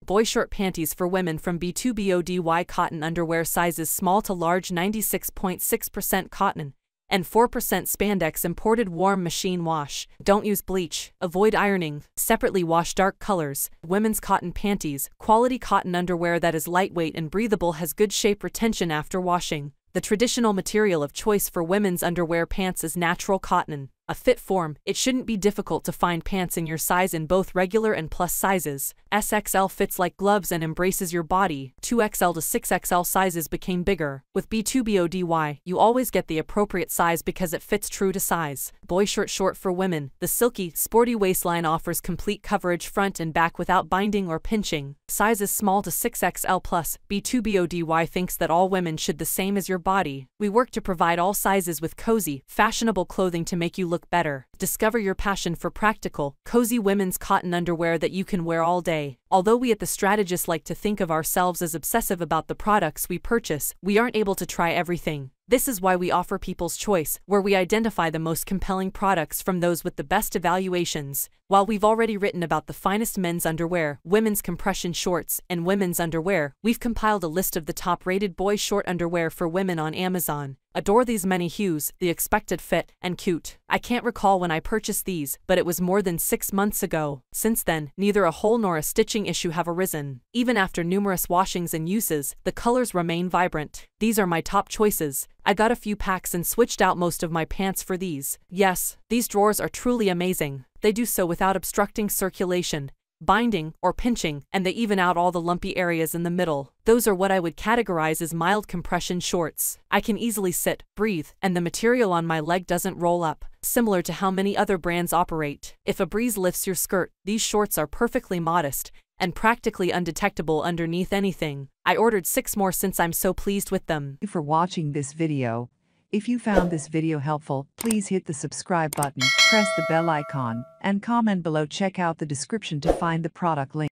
Boyshort Panties for women from B2BODY cotton underwear sizes small to large 96.6% cotton and 4% spandex imported warm machine wash. Don't use bleach. Avoid ironing. Separately wash dark colors. Women's cotton panties. Quality cotton underwear that is lightweight and breathable has good shape retention after washing. The traditional material of choice for women's underwear pants is natural cotton. A fit form, it shouldn't be difficult to find pants in your size in both regular and plus sizes. S-XXL fits like gloves and embraces your body. 2XL to 6XL sizes became bigger. With B2BODY, you always get the appropriate size because it fits true to size. Boyshort short for women. The silky, sporty waistline offers complete coverage front and back without binding or pinching. Sizes small to 6XL plus. B2BODY thinks that all women should the same as your body. We work to provide all sizes with cozy, fashionable clothing to make you look better. Discover your passion for practical, cozy women's cotton underwear that you can wear all day. Although we at The Strategist like to think of ourselves as obsessive about the products we purchase, we aren't able to try everything. This is why we offer People's Choice, where we identify the most compelling products from those with the best evaluations. While we've already written about the finest men's underwear, women's compression shorts, and women's underwear, we've compiled a list of the top-rated boys' short underwear for women on Amazon. Adore these many hues, the expected fit, and cute. I can't recall when I purchased these, but it was more than 6 months ago. Since then, neither a hole nor a stitching issue have arisen. Even after numerous washings and uses, the colors remain vibrant. These are my top choices. I got a few packs and switched out most of my pants for these. Yes, these drawers are truly amazing. They do so without obstructing circulation, binding, or pinching, and they even out all the lumpy areas in the middle. Those are what I would categorize as mild compression shorts. I can easily sit, breathe, and the material on my leg doesn't roll up, similar to how many other brands operate. If a breeze lifts your skirt, these shorts are perfectly modest and practically undetectable underneath anything. I ordered 6 more since I'm so pleased with them. Thank you for watching this video. If you found this video helpful, please hit the subscribe button, press the bell icon, and comment below. Check out the description to find the product link.